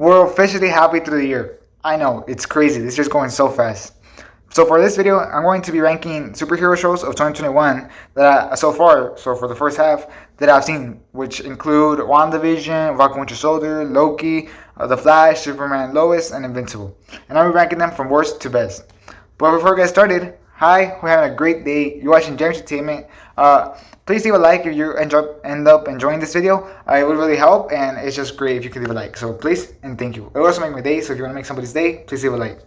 We're officially halfway through the year. I know, it's crazy. This is just going so fast. So for this video, I'm going to be ranking superhero shows of 2021 that so for the first half, that I've seen, which include Wandavision, Falcon Winter Soldier, Loki, The Flash, Superman, Lois, and Invincible. And I'll be ranking them from worst to best. But before we get started, hi, we're having a great day. You're watching James Entertainment. Please leave a like if you end up enjoying this video. It would really help, and it's just great if you could leave a like. So please and thank you. It will also make my day, so if you want to make somebody's day, please leave a like.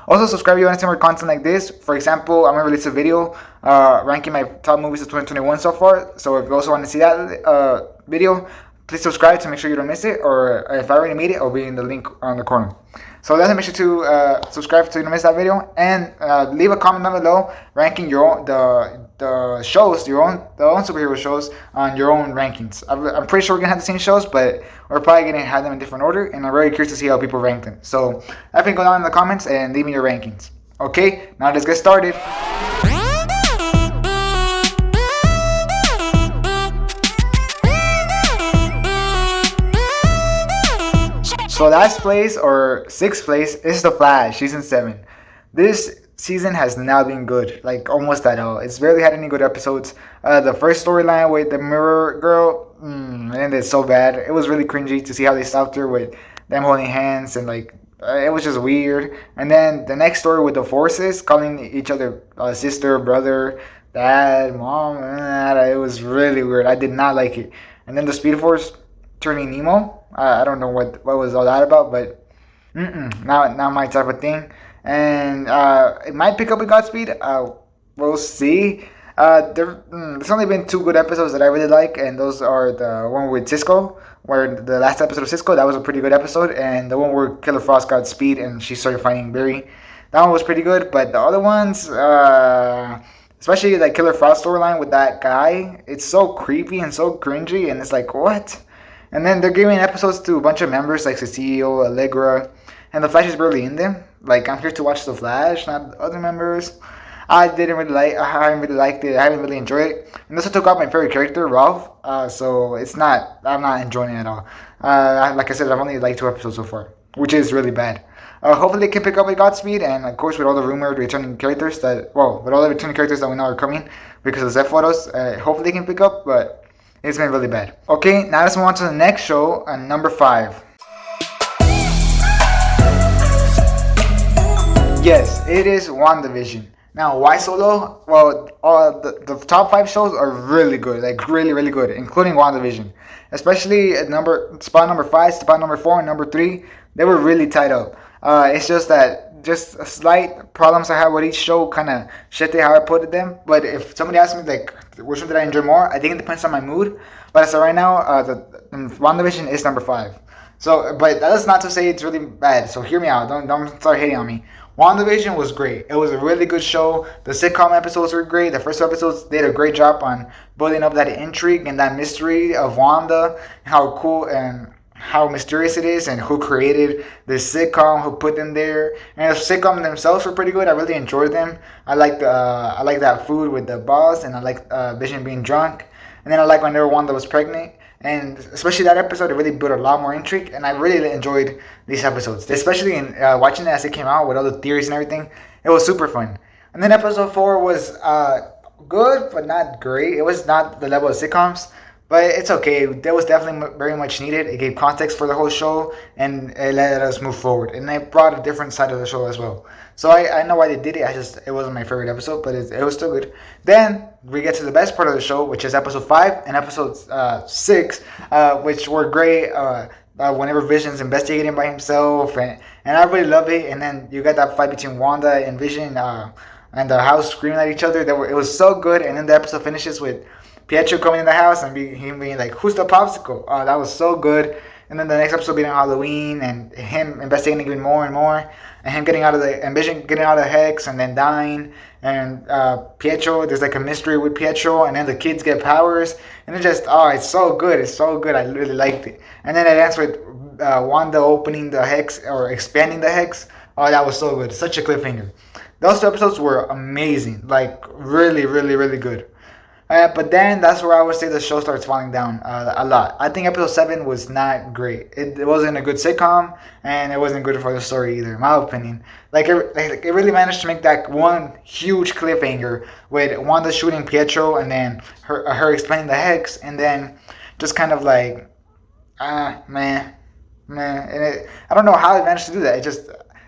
Also, subscribe if you want to see more content like this. For example, I'm going to release a video ranking my top movies of 2021 so far. So if you also want to see that video, please subscribe to make sure you don't miss it. Or if I already made it, it'll be in the link on the corner. So definitely make sure to subscribe so you don't miss that video. And leave a comment down below ranking your own, the shows, the own superhero shows on your own rankings. I'm pretty sure we're going to have the same shows, but we're probably going to have them in different order. And I'm very curious to see how people rank them. So definitely go down in the comments and leave me your rankings. Okay, now let's get started. So last place or sixth place is The Flash, season 7. This season has not been good, like almost at all. It's barely had any good episodes. The first storyline with the Mirror Girl, ended so bad. It was really cringy to see how they stopped her with them holding hands, and like it was just weird. And then the next story with the Forces calling each other sister, brother, dad, mom, it was really weird. I did not like it. And then the Speed Force turning Nemo. I don't know what was all that about, but not my type of thing. And it might pick up with Godspeed. We'll see. There's only been 2 good episodes that I really like, and those are the one with Cisco, where the last episode of Cisco, that was a pretty good episode, and the one where Killer Frost got speed and she started fighting Barry. That one was pretty good, but the other ones, especially like Killer Frost storyline with that guy, it's so creepy and so cringy, and it's like, what? And then they're giving episodes to a bunch of members like Cecile, Allegra, and The Flash is barely in them. Like, I'm here to watch The Flash, not other members. I haven't really liked it. I haven't really enjoyed it. And this took out my favorite character, Ralph. So I'm not enjoying it at all. Like I said, I've only liked 2 episodes so far, which is really bad. Hopefully they can pick up with Godspeed, and of course with all the rumored returning characters with all the returning characters that we know are coming because of Zeph photos. Hopefully they can pick up, but it's been really bad. Okay, now let's move on to the next show, number 5. Yes, it is WandaVision. Now, why so low? Well, the top 5 shows are really good, like really, really good, including WandaVision. Especially at spot number 5, spot number 4, and number 3, they were really tied up. It's just that slight problems I have with each show kind of shifted how I put them. But if somebody asks me like which one did I enjoy more, I think it depends on my mood. But as of right now, the WandaVision is number 5. So, but that is not to say it's really bad. So hear me out. Don't start hating on me. WandaVision was great. It was a really good show. The sitcom episodes were great. The first 2 episodes did a great job on building up that intrigue and that mystery of Wanda, how cool and how mysterious it is, and who created this sitcom, who put them there. And the sitcom themselves were pretty good. I really enjoyed them. I like that food with the boss, and I like Vision being drunk. And then I like whenever Wanda was pregnant. And especially that episode, it really built a lot more intrigue, and I really enjoyed these episodes, especially in watching it as it came out with all the theories and everything. It was super fun. And then episode 4 was good, but not great. It was not the level of sitcoms, but it's okay. That was definitely very much needed. It gave context for the whole show, and it let us move forward. And it brought a different side of the show as well. So I know why they did it. It wasn't my favorite episode, but it was still good. Then we get to the best part of the show, which is episode 5 and episode 6, which were great. Whenever Vision's investigating by himself, and I really love it. And then you got that fight between Wanda and Vision, and the house screaming at each other. It was so good. And then the episode finishes with Pietro coming in the house and him being like, "Who's the popsicle?" That was so good. And then the next episode being Halloween, and him investigating even more and more, and him Vision getting out of the hex and then dying, and Pietro, there's like a mystery with Pietro, and then the kids get powers, and it's so good. I really liked it. And then it ends with Wanda opening the hex or expanding the hex. That was so good. Such a cliffhanger. Those 2 episodes were amazing, like really, really, really good. But then that's where I would say the show starts falling down a lot. I think episode 7 was not great. It wasn't a good sitcom, and it wasn't good for the story either, in my opinion. It really managed to make that one huge cliffhanger with Wanda shooting Pietro, and then her explaining the hex, and then just kind of like, man. And I don't know how he managed to do that.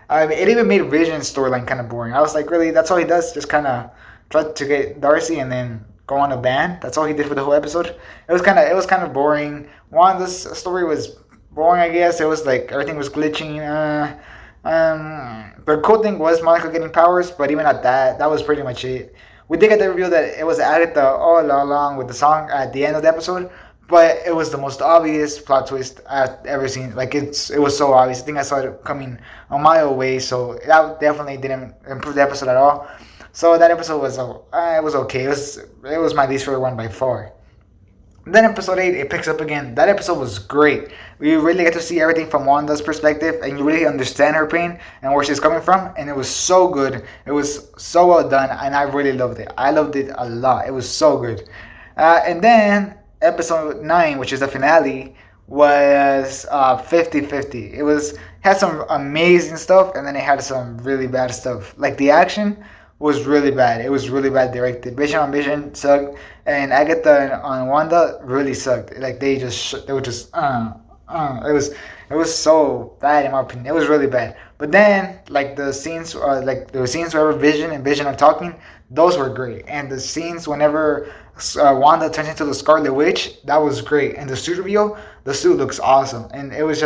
It even made Vision's storyline kind of boring. I was like, really, that's all he does? Just kind of try to get Darcy and then go on a ban. That's all he did for the whole episode. It was kind of boring. Wanda's story was boring, I guess. It was like everything was glitching. The cool thing was Monica getting powers, but even at that was pretty much it. We did get the reveal that it was Agatha all along with the song at the end of the episode, but it was the most obvious plot twist I've ever seen. It was so obvious. I think I saw it coming a mile away, so that definitely didn't improve the episode at all. So that episode was it was okay. It was my least favorite one by far. Then episode 8, it picks up again. That episode was great. We really get to see everything from Wanda's perspective, and you really understand her pain and where she's coming from, and it was so good. It was so well done, and I really loved it. I loved it a lot. It was so good. And then episode 9, which is the finale, was 50-50. Had some amazing stuff, and then it had some really bad stuff. Like the action was really bad. It was really bad directed. Vision on Vision sucked, and Agatha on Wanda really sucked. Like they were just it was so bad in my opinion. It was really bad. But then like the scenes whenever Vision and Vision are talking, those were great. And the scenes whenever Wanda turns into the Scarlet Witch, that was great. And the suit reveal, the suit looks awesome, and it was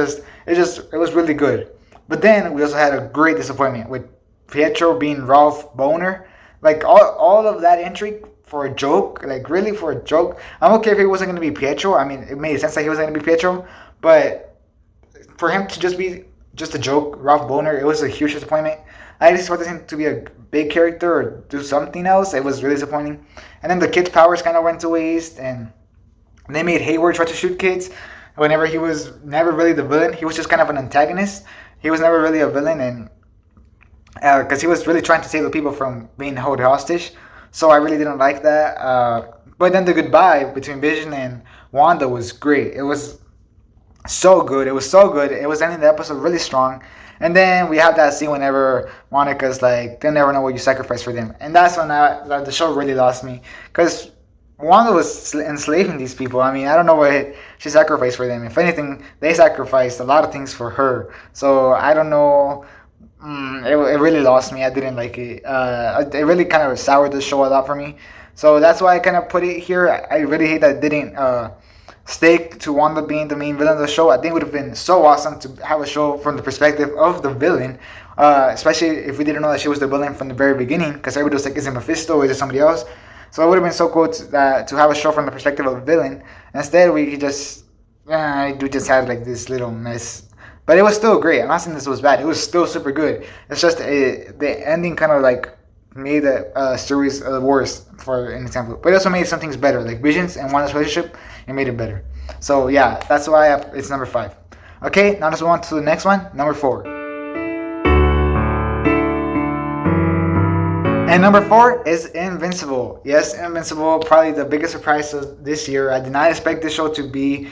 really good. But then we also had a great disappointment with Pietro being Ralph Boner. Like all of that intrigue for a joke, like really for a joke. I'm okay if he wasn't going to be Pietro. I mean, it made sense that he wasn't going to be Pietro, but for him to just be just a joke, Ralph Boner, it was a huge disappointment. I just expected him to be a big character or do something else. It was really disappointing. And then the kid's powers kind of went to waste, and they made Hayward try to shoot kids whenever he was never really the villain. He was just kind of an antagonist. He was never really a villain, and because he was really trying to save the people from being held hostage. So I really didn't like that. But then the goodbye between Vision and Wanda was great. It was so good. It was so good. It was ending the episode really strong. And then we have that scene whenever Monica's like, they'll never know what you sacrificed for them. And that's when the show really lost me. Because Wanda was enslaving these people. I mean, I don't know what she sacrificed for them. If anything, they sacrificed a lot of things for her. So I don't know. It really lost me. I didn't like it. It really kind of soured the show a lot for me. So that's why I kind of put it here. I really hate that it didn't stake to Wanda being the main villain of the show. I think it would have been so awesome to have a show from the perspective of the villain, especially if we didn't know that she was the villain from the very beginning, because everybody was like, is it Mephisto or is it somebody else? So it would have been so cool to have a show from the perspective of a villain. Instead, we just had like this little mess. But it was still great. I'm not saying this was bad. It was still super good. It's just the ending kind of like made the series worse, for an example. But it also made some things better, like Vision's and Wanda's relationship. It made it better. So yeah, that's why it's number 5. Okay, now let's move on to the next one, number 4. And number 4 is Invincible. Yes, Invincible, probably the biggest surprise of this year. I did not expect this show to be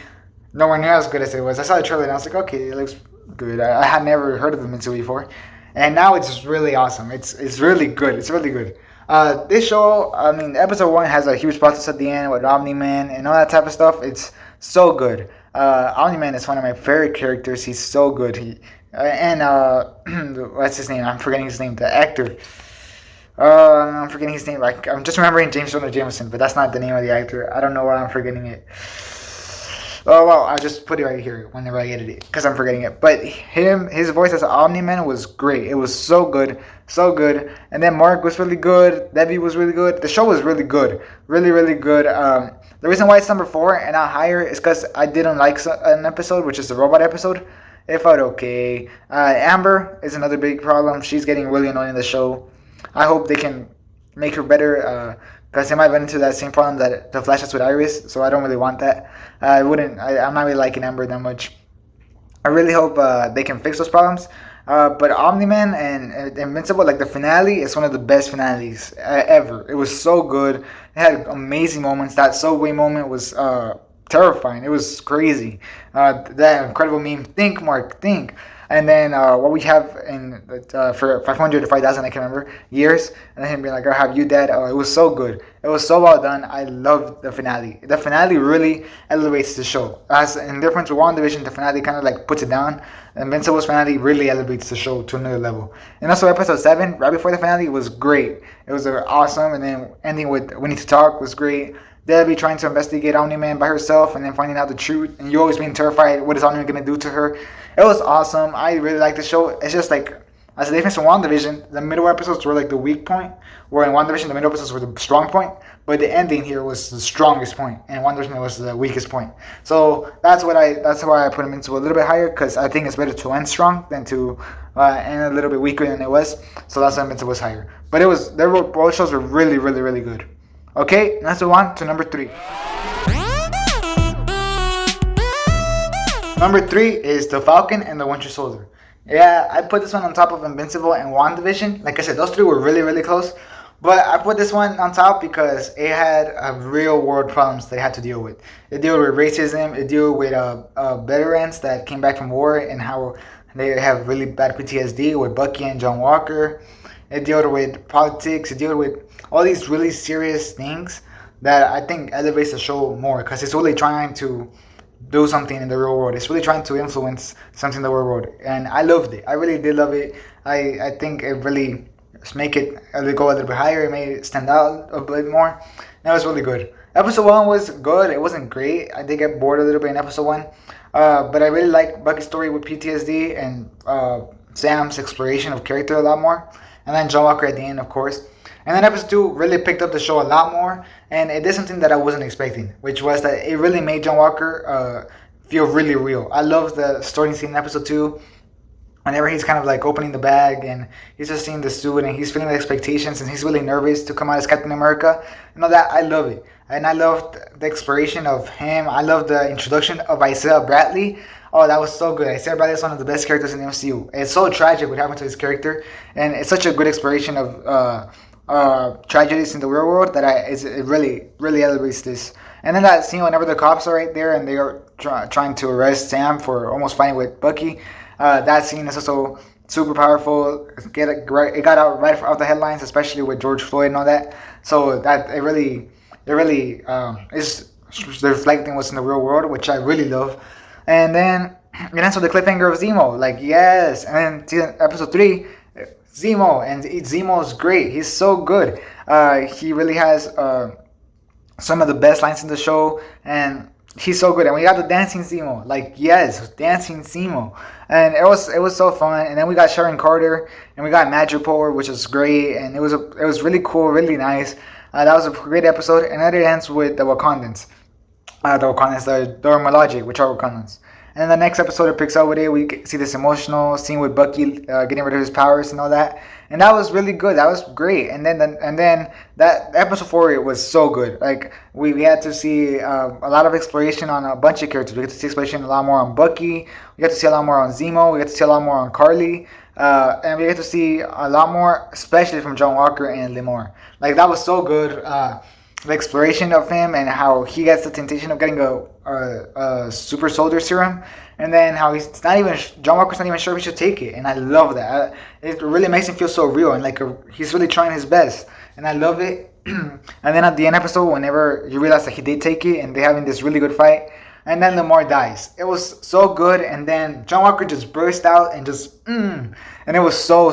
nowhere near as good as it was. I saw the trailer and I was like, okay, it looks good. I had never heard of Invincible before, and now it's really awesome. It's really good. It's really good. This show, I mean, episode 1 has a huge plot twist at the end with Omni-Man and all that type of stuff. It's so good. Omni-Man is one of my favorite characters. He's so good. What's his name? I'm forgetting his name. The actor. I'm forgetting his name. Like, I'm just remembering James Jonah Jameson, but that's not the name of the actor. I don't know why I'm forgetting it. Oh, well, I'll just put it right here whenever I edit it, because I'm forgetting it. But his voice as Omni-Man was great. It was so good, so good. And then Mark was really good. Debbie was really good. The show was really good. Really, really good. The reason why it's number 4 and not higher is because I didn't like an episode, which is the robot episode. It felt okay. Amber is another big problem. She's getting really annoying in the show. I hope they can make her better, because they might run into that same problem that the Flash has with Iris, so I don't really want that. I'm not really liking Amber that much. I really hope they can fix those problems. But Omni-Man and Invincible, like the finale, is one of the best finales ever. It was so good. It had amazing moments. That subway moment was terrifying. It was crazy. That incredible meme, think, Mark, think. And then what we have in for 500 to 5,000, I can't remember, years. And then him being like, I'll have you dead. Oh, it was so good. It was so well done. I love the finale. The finale really elevates the show. As in difference with WandaVision, the finale kind of like puts it down. Invincible's finale really elevates the show to another level. And also episode 7, right before the finale, was great. It was awesome. And then ending with We Need to Talk was great. Debbie trying to investigate Omni-Man by herself and then finding out the truth. And you always being terrified, what is Omni-Man going to do to her? It was awesome. I really like the show. It's just like, as a difference from WandaVision, the middle episodes were like the weak point, where in WandaVision the middle episodes were the strong point, but the ending here was the strongest point, and WandaVision was the weakest point. So that's why I put them into a little bit higher, because I think it's better to end strong than to end a little bit weaker than it was. So that's why Invincible was higher. But both shows were really, really, really good. Okay, let's move on to number 3. Number 3 is The Falcon and the Winter Soldier. Yeah, I put this one on top of Invincible and WandaVision. Like I said, those 3 were really, really close. But I put this one on top because it had real world problems they had to deal with. It dealt with racism. It dealt with veterans that came back from war and how they have really bad PTSD with Bucky and John Walker. It dealt with politics. It dealt with all these really serious things that I think elevates the show more, because it's really trying to do something in the real world. It's really trying to influence something in the real world, and I loved it. I really did love it. I think it really make it go a little bit higher. It made it stand out a bit more. And it was really good. Episode 1 was good. It wasn't great. I did get bored a little bit in episode 1, but I really liked Bucky's story with PTSD and Sam's exploration of character a lot more, and then John Walker at the end, of course. And then episode 2 really picked up the show a lot more, and it did something that I wasn't expecting, which was that it really made John Walker feel really real. I love the starting scene in episode 2, whenever he's kind of like opening the bag and he's just seeing the suit and he's feeling the expectations and he's really nervous to come out as Captain America. You know, that I love it. And I loved the exploration of him. I love the introduction of Isaiah Bradley. Oh, that was so good. Isaiah Bradley is one of the best characters in the MCU. It's so tragic what happened to his character, and it's such a good exploration of tragedies in the real world that it really, really elevates this. And then that scene whenever the cops are right there and they are trying to arrest Sam for almost fighting with Bucky, that scene is also super powerful. It got out right out the headlines, especially with George Floyd and all that. So that it really is reflecting what's in the real world, which I really love. And then so the cliffhanger of Zemo, like yes. And then episode 3, Zemo, and Zemo's great. He's so good. He really has some of the best lines in the show, and he's so good. And we got the dancing Zemo, like yes, dancing Zemo, and it was so fun. And then we got Sharon Carter, and we got Madripoor, which is great, and it was really cool, really nice. That was a great episode, and then it ends with the Wakandans, the Dora Milaje, which are Wakandans. And then the next episode it picks up with it. We see this emotional scene with Bucky getting rid of his powers and all that, and that was really good. That was great. And then that episode 4, it was so good. Like we had to see a lot of exploration on a bunch of characters. We get to see exploration a lot more on Bucky. We get to see a lot more on Zemo. We get to see a lot more on Carly, and we get to see a lot more, especially from John Walker and Lemore. Like that was so good. The exploration of him and how he gets the temptation of getting a super soldier serum, and then how John Walker's not even sure if he should take it, and I love that. It really makes him feel so real, and like he's really trying his best, and I love it. And then at the end episode, whenever you realize that he did take it, and they're having this really good fight, and then Lemore dies. It was so good, and then John Walker just burst out and just and it was so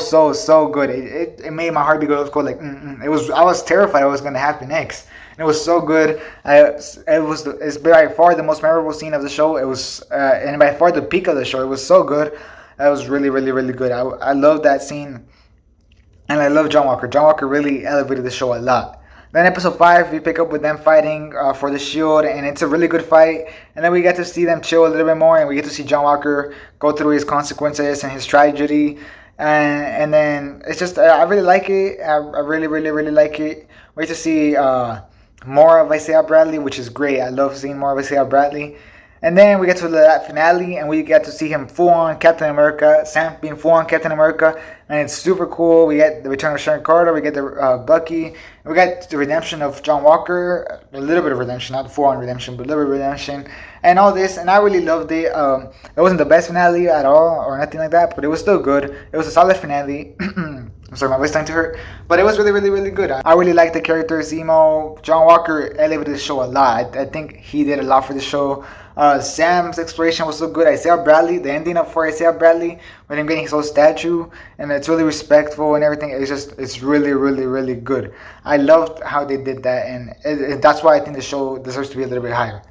good. It made my heart go like I was terrified what was going to happen next. And it was so good. It's by far the most memorable scene of the show. It was and by far the peak of the show. It was so good. It was really, really, really good. I love that scene, and I love John Walker. John Walker really elevated the show a lot. Then episode 5, we pick up with them fighting for the shield, and it's a really good fight. And then we get to see them chill a little bit more, and we get to see John Walker go through his consequences and his tragedy. And then it's just, I really like it. I really, really, really like it. We get to see more of Isaiah Bradley, which is great. I love seeing more of Isaiah Bradley. And then we get to the finale, and we get to see him full on Captain America, Sam being full on Captain America, and it's super cool. We get the return of Sharon Carter, we get the Bucky, and we got the redemption of John Walker, a little bit of redemption, not full on redemption, but a little bit of redemption, and all this. And I really loved it. It wasn't the best finale at all, or nothing like that, but it was still good. It was a solid finale. I'm sorry, my voice starting to hurt, but it was really, really, really good. I really liked the characters. Zemo, John Walker elevated the show a lot. I think he did a lot for the show. Sam's exploration was so good. Isaiah Bradley, the ending up for Isaiah Bradley with him getting his own statue, and it's really respectful and everything. It's really, really, really good. I loved how they did that, and that's why I think the show deserves to be a little bit higher.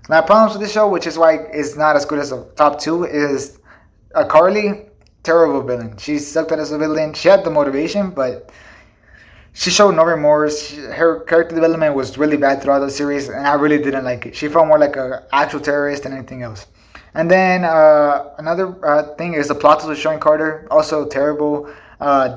My problems with the show, which is why it's not as good as the top two, is Carly, terrible villain. She sucked at as a villain. She had the motivation, but she showed no remorse. Her character development was really bad throughout the series, and I really didn't like it. She felt more like an actual terrorist than anything else. And then another thing is the plot twist with Sharon Carter, also terrible.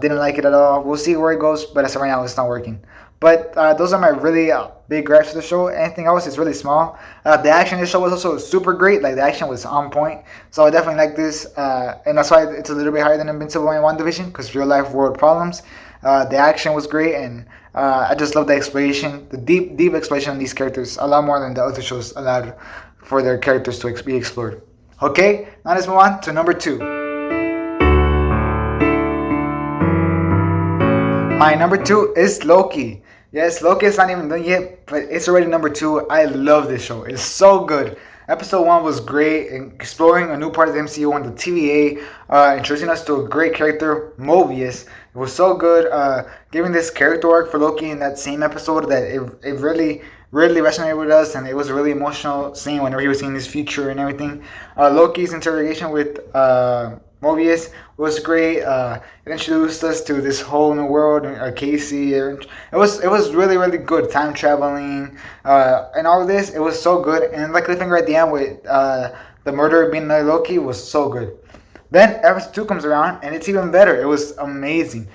Didn't like it at all. We'll see where it goes, but as of right now, it's not working. But those are my really big gripes for the show. Anything else is really small. The action in the show was also super great. Like, the action was on point. So I definitely like this. And that's why it's a little bit higher than Invincible and Wandavision, because real life world problems. The action was great, and I just love the exploration, the deep exploration on these characters, a lot more than the other shows allowed for their characters to be explored. Okay, now let's move on to number 2. My number 2 is Loki. Yes, Loki is not even done yet, but it's already number 2. I love this show. It's so good. Episode 1 was great, exploring a new part of the MCU on the TVA, introducing us to a great character, Mobius. It was so good, giving this character arc for Loki in that same episode that it really resonated with us, and it was a really emotional scene whenever he was seeing his future and everything. Loki's interrogation with Mobius was great. It introduced us to this whole new world, Casey. It was really, really good. Time traveling and all of this. It was so good. And the cliffhanger at the end with the murderer being Loki was so good. Then episode 2 comes around, and it's even better. It was amazing.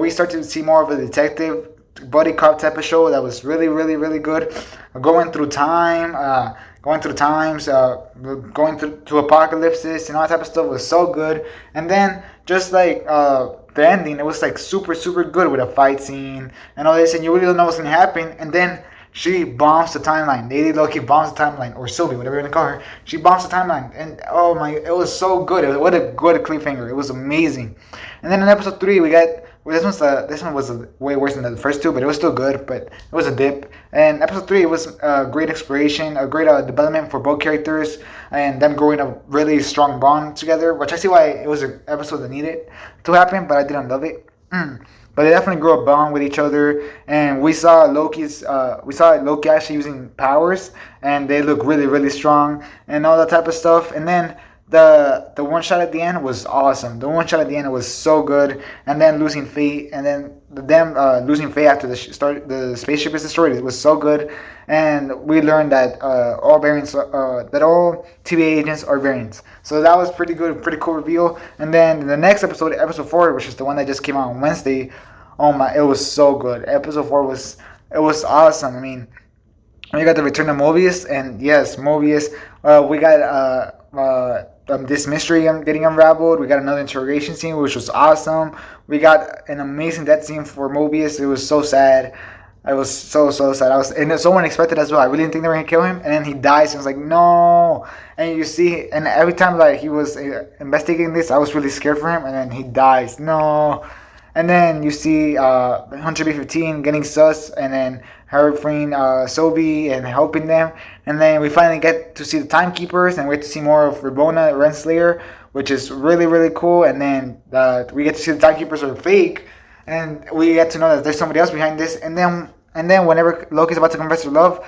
We start to see more of a detective buddy cop type of show that was really, really, really good. Going through time. Going through times, going through apocalypses, and all that type of stuff was so good. And then just like the ending, it was like super, super good with a fight scene and all this, and you really don't know what's gonna happen. And then she bombs the timeline. Lady Loki bombs the timeline, or Sylvie, whatever you want to call her. She bombs the timeline, and oh my, it was so good. What a good cliffhanger. It was amazing. And then in episode 3, we got. Well, this one was way worse than the first 2, but it was still good. But it was a dip. And episode 3 was a great exploration, a great development for both characters, and them growing a really strong bond together. Which I see why it was an episode that needed to happen, but I didn't love it. But they definitely grew a bond with each other, and we saw Loki actually using powers, and they look really, really strong, and all that type of stuff. And then the one shot at the end was awesome. The one shot at the end was so good, and then losing Fate, and then them losing Fate after the spaceship is destroyed. It was so good, and we learned that all variants, that all TVA agents are variants. So that was pretty good, pretty cool reveal. And then the next episode, episode 4, which is the one that just came out on Wednesday. Oh my, it was so good. Episode 4 was awesome. I mean, we got the return of Mobius, and yes, Mobius. We got this mystery getting unraveled. We got another interrogation scene, which was awesome. We got an amazing death scene for Mobius. It was so sad. I was so sad. And it's so unexpected as well. I really didn't think they were gonna kill him, and then he dies. And I was like, no. And you see, and every time like he was investigating this, I was really scared for him. And then he dies. No. And then you see Hunter B-15 getting sus, and then her freeing Sobe and helping them. And then we finally get to see the Timekeepers, and we get to see more of Rabona Renslayer, which is really, really cool. And then we get to see the Timekeepers are fake, and we get to know that there's somebody else behind this. And then whenever Loki's about to confess to love,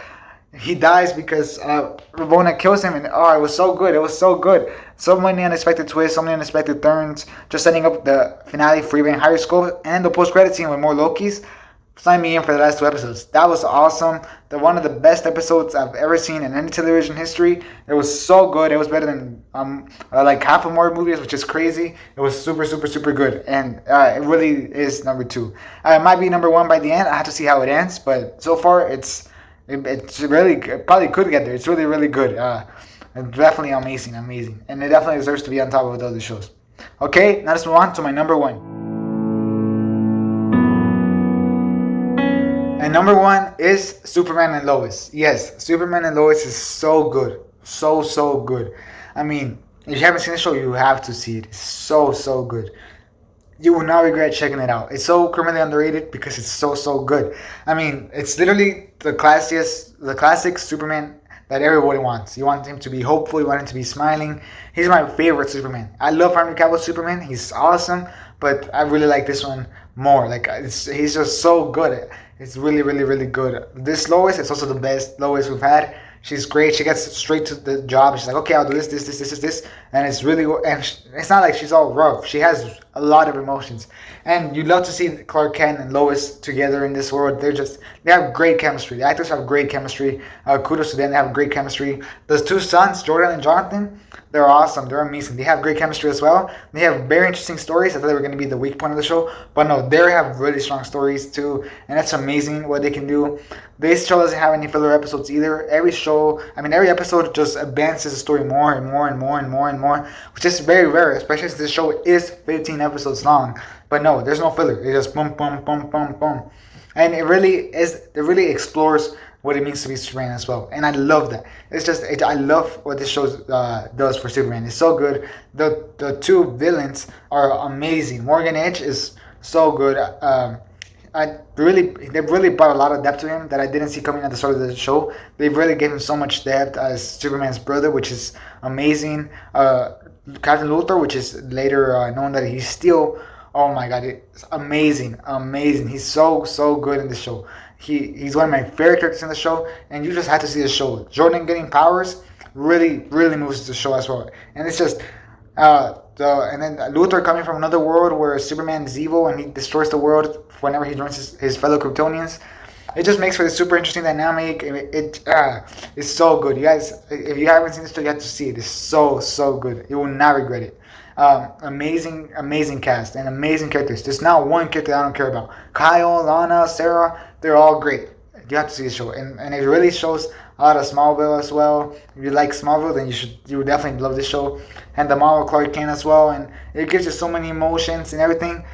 he dies because Rabona kills him, and it was so good. It was so good. So many unexpected twists, so many unexpected turns. Just setting up the finale for even higher scope, and the post-credit scene with more Lokis. Sign me in for the last 2 episodes. That was awesome. One of the best episodes I've ever seen in any television history. It was so good. It was better than like half of Marvel movies, which is crazy. It was super, super, super good, and it really is number 2. It might be number 1 by the end. I have to see how it ends, but so far it's really, it probably could get there. It's really, really good. Definitely amazing, amazing, and it definitely deserves to be on top of the other shows. Okay, now let's move on to my number one. And number one is Superman and Lois. Yes, Superman and Lois is so good, so good. I mean, if you haven't seen the show, you have to see it. It's so good. You will not regret checking it out. It's so criminally underrated because it's so good. I mean, it's literally the classic Superman that everybody wants. You want him to be hopeful. You want him to be smiling. He's my favorite Superman. I love Henry Cavill's Superman. He's awesome, but I really like this one more. Like he's just so good. It's really good. This Lois is also the best Lois we've had. She's great. She gets straight to the job. She's like, okay, I'll do this, and it's really. And it's not like she's all rough. She has a lot of emotions, and you love to see Clark Kent and Lois together in this world. They have great chemistry. The actors have great chemistry. Kudos to them. They have great chemistry. Those two sons, Jordan and Jonathan, they're awesome. They're amazing. They have great chemistry as well. They have very interesting stories. I thought they were going to be the weak point of the show, but no, they have really strong stories too, and it's amazing what they can do. This show doesn't have any filler episodes either. Every episode just advances the story more and more, which is very rare, especially since this show is 15 episodes long. But no, there's no filler. It just boom, and it really explores what it means to be Superman as well. And I love that. I love what this show does for Superman. It's so good. The two villains are amazing. Morgan Edge is so good. They've really brought a lot of depth to him that I didn't see coming at the start of the show. They've really given him so much depth as Superman's brother, which is amazing. Captain Luthor, which is later known that he's still. Oh my God, it's amazing. He's so good in the show. He's one of my favorite characters in the show, and you just have to see the show. Jordan getting powers really moves the show as well, and it's just. And then Luthor coming from another world where Superman is evil and he destroys the world whenever he joins his fellow Kryptonians. It just makes for a super interesting dynamic. It's so good. You guys, if you haven't seen this show, you have to see it. It's so good. You will not regret it. Amazing cast and amazing characters. There's not one character I don't care about. Kyle, Lana, Sarah, they're all great. You have to see the show, and it really shows a lot of Smallville as well. If you like Smallville, then you would definitely love this show, and the Marvel Clark Kent as well. And it gives you so many emotions and everything.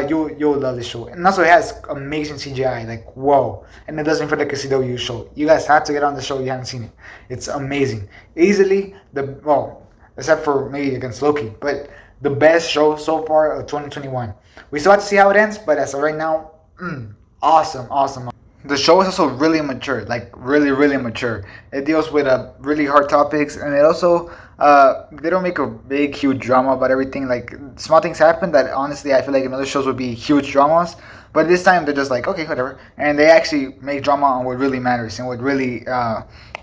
You'll love this show, and also it has amazing CGI, like whoa, and it doesn't feel like a CW show. You guys have to get on the show. You haven't seen it. It's amazing. Easily except for maybe against Loki, but the best show so far of 2021. We still have to see how it ends, but as of right now, awesome. The show is also really mature, like really mature. It deals with really hard topics, and it also they don't make a big huge drama about everything. Like small things happen that honestly I feel like in other shows would be huge dramas, but this time they're just like okay whatever, and they actually make drama on what really matters and what really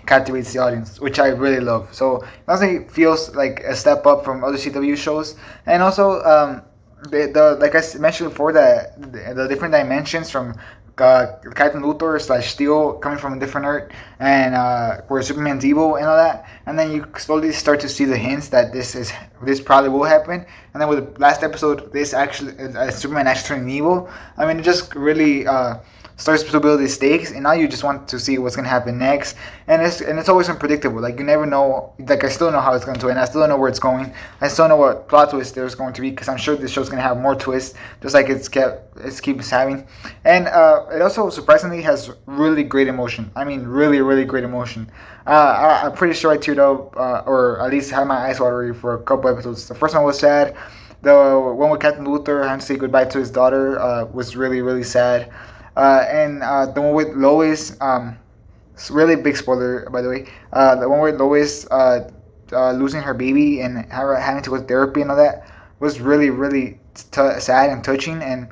captivates the audience, which I really love. So it honestly feels like a step up from other CW shows, and also the like I mentioned before, the different dimensions from Captain Luthor / Steel coming from a different Earth, and where Superman's evil and all that, and then you slowly start to see the hints that this probably will happen, and then with the last episode, this actually Superman actually turning evil. I mean, it just really starts to build these stakes, and now you just want to see what's gonna happen next, and it's always unpredictable. Like you never know. Like I still know how it's going to end. I still don't know where it's going. I still know what plot twist there's going to be, because I'm sure this show's gonna have more twists, just like it keeps having. And it also surprisingly has really great emotion. I mean, really great emotion. I'm pretty sure I teared up, or at least had my eyes watery for a couple episodes. The first one was sad. The one with Captain Luthor having to say goodbye to his daughter was really sad. And the one with Lois, it's really big spoiler by the way. The one with Lois losing her baby and having to go to therapy and all that was really sad and touching. And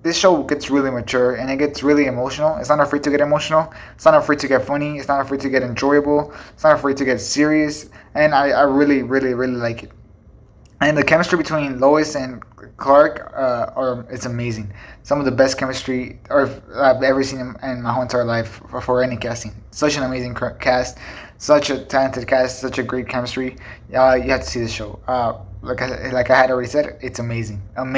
this show gets really mature and it gets really emotional. It's not afraid to get emotional. It's not afraid to get funny. It's not afraid to get enjoyable. It's not afraid to get serious. And I really like it. And the chemistry between Lois and Clark it's amazing. Some of the best chemistry I've ever seen in my whole entire life for any casting. Such an amazing cast, such a talented cast, such a great chemistry. You have to see the show. Like I had already said, it's amazing. And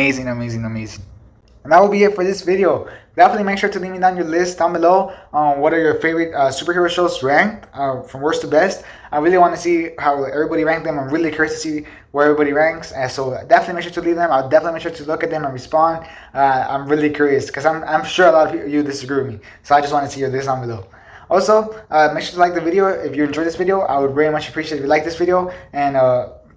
And that will be it for this video. Definitely make sure to leave me down your list down below on what are your favorite superhero shows ranked from worst to best. I really want to see how everybody ranked them. I'm really curious to see where everybody ranks. So definitely make sure to leave them. I'll definitely make sure to look at them and respond. I'm really curious because I'm sure a lot of you disagree with me. So I just want to see your list down below. Also, make sure to like the video. If you enjoyed this video, I would very much appreciate if you like this video. And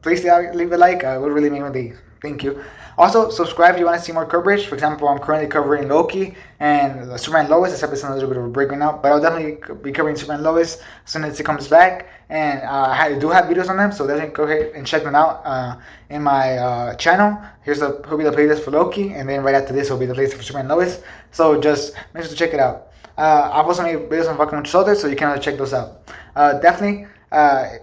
please leave a like. It would really make my day. Thank you. Also, subscribe if you want to see more coverage. For example, I'm currently covering Loki and Superman Lois. This episode is a little bit of a break right now, but I'll definitely be covering Superman Lois as soon as it comes back. And I do have videos on them, so definitely go ahead and check them out in my channel. Will be the playlist for Loki, and then right after this will be the playlist for Superman Lois. So just make sure to check it out. I've also made videos on Fucking with Shoulders, so you can check those out. Definitely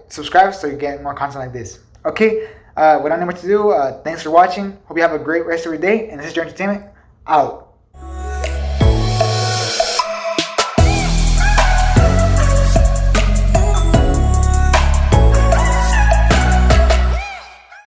subscribe so you get more content like this. Okay. Without any more to do, thanks for watching. Hope you have a great rest of your day. And this is your entertainment out.